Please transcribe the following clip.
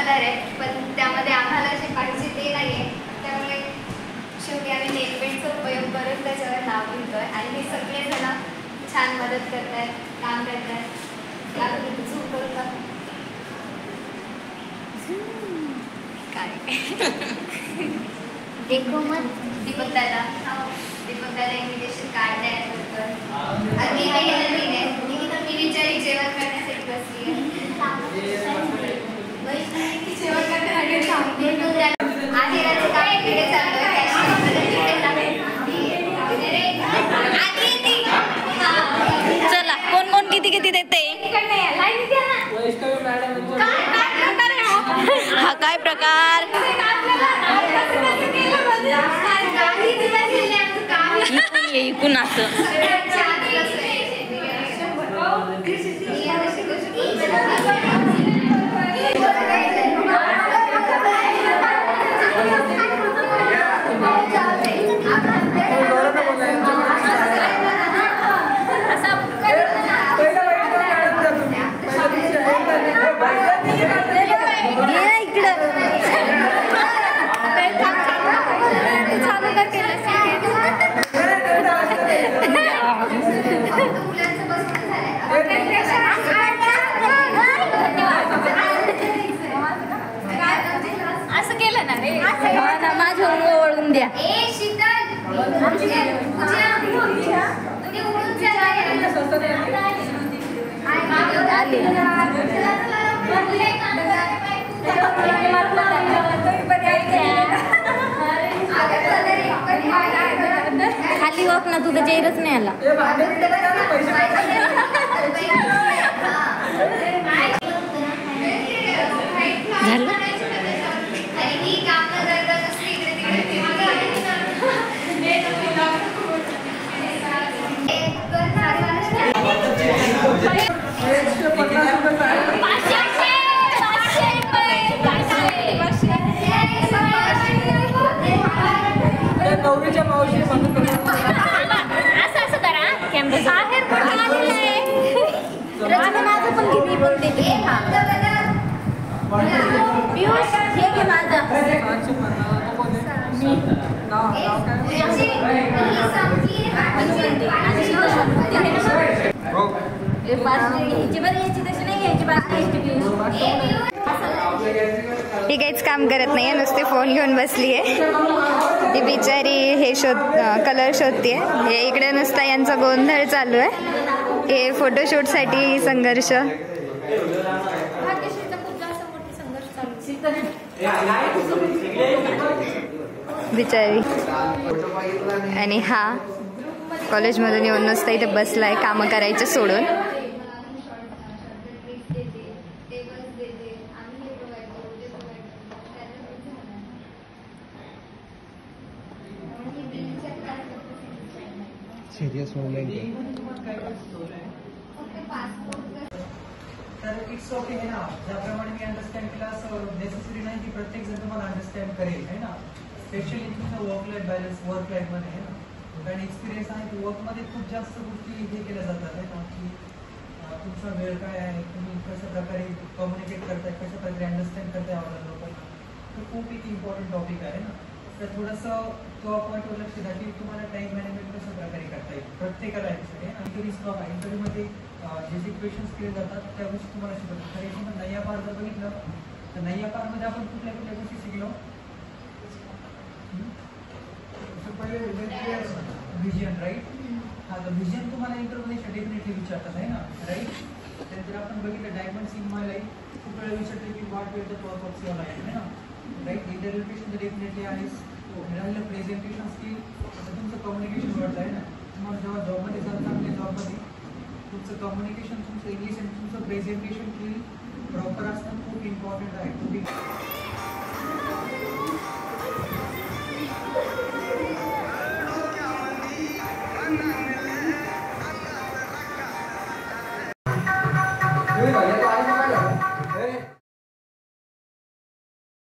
Colour आहे, पण त्यामध्ये आम्हाला जे पाहिजे ते नाही आहे. त्यामुळे शेवटी आम्ही नेल पेंटचा उपयोग करून त्याच्यावर नाव लिहितो आहे. आणि हे सगळेजण छान मदत करत आहेत, काम करत आहेत. झूम करून काय देखो मत दीपक दादा इन्व्हिटेशन कार्ड द्यायचं आणि मी विचारी जेवण करण्यासाठी बसली आहे. काय इकडे चालू चला कोण कोण किती किती देते? हा काय प्रकार? इकून असं असं केलं ना रे, माझ्यावर ओळून द्या. खाली वाक ना, तुझं चेहराच नाही आला. झालं असं करा कॅमेरा ती काहीच काम करत नाहीये, नुसते फोन घेऊन बसली आहे. ती बिचारी हे कलर शोधतीये. हे इकडे नुसता यांचा गोंधळ चालू आहे. हे फोटोशूटसाठी संघर्ष. बिचारी. आणि हा कॉलेजमधून येऊन नुसता इथे बसलाय कामं करायचं सोडून. सीरियस मूवमेंट तर इट्स ओके है ना. ज्याप्रमाणे मी अंडरस्टँड केला असं नेसेसरी नाही की प्रत्येक जण तुम्हाला अंडरस्टँड करेल है ना. स्पेशली तुमच्या वर्क लाईफ बॅलन्स वर्क लाईफमध्ये आहे ना. कारण एक्सपिरियन्स आहे की वर्कमध्ये खूप जास्त गोष्टी हे केल्या जातात आहे ना, की तुमचा वेळ काय आहे, तुम्ही कशा प्रकारे कम्युनिकेट करताय, कशा प्रकारे अंडरस्टँड करताय आवडलं लोकांना. तर खूप एक इम्पॉर्टंट टॉपिक आहे ना. तर थोडंसं तो पॉईंटवर लक्ष द्या की तुम्हाला टाईम मॅनेजमेंट कशा प्रकारे करता येईल प्रत्येकाला ॲक्च्युली. आणि तरी स्टॉक आहे इंटरव्ह्यूमध्ये जे जे क्वेश्चन्स केले जातात त्या गोष्टी तुम्हाला शिकवतात. तर याच्यामध्ये नय्या पार जर बघितलं तर नय्या पारमध्ये आपण कुठल्या कुठल्या गोष्टी शिकलो. Vision right. हा तर व्हिजन तुम्हाला इंटरव्ह्यूमध्ये डेफिनेटली विचारतात आहे ना राईट. त्यानंतर आपण बघितलं डायमंड्स इन माय लाईफ खूप वेळा विचारतो की व्हॉट वेळ the purpose of your life आहे ना राईट. इंटरव्ह्यूपेशन तर डेफिनेटली आहेच. राहिलं प्रेझेंटेशन स्किल तुमचं कम्युनिकेशन वाढतं आहे ना. तुम्हाला जेव्हा जॉबमध्ये जात चांगल्या जॉबमध्ये तुमचं कम्युनिकेशन तुमचं इंग्लिश आणि तुमचं प्रेझेंटेशन स्किल प्रॉपर असणं खूप इम्पॉर्टंट आहे. खूप